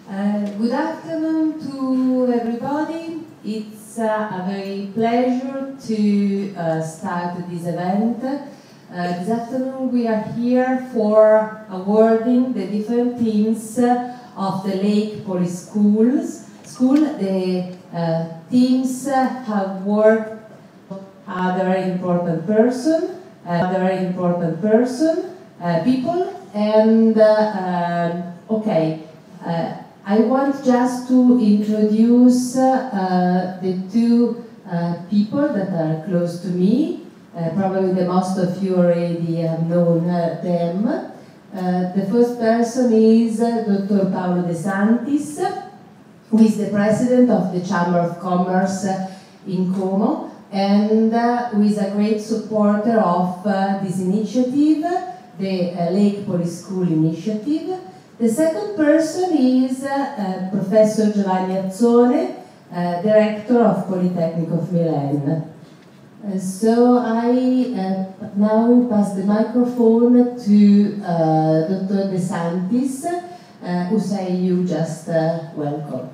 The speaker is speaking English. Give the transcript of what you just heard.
Good afternoon to everybody. It's a very pleasure to start this event. This afternoon we are here for awarding the different teams of the Lake Poly School. The teams have worked other important people, and okay. I want just to introduce the two people that are close to me. Probably the most of you already have known them. The first person is Dr. Paolo De Santis, who is the president of the Chamber of Commerce in Como, and who is a great supporter of this initiative, the Lake Poly School initiative. The second person is Professor Giovanni Azzone, Director of Polytechnic of Milan. So I now pass the microphone to Dr. De Santis, who say you just welcome.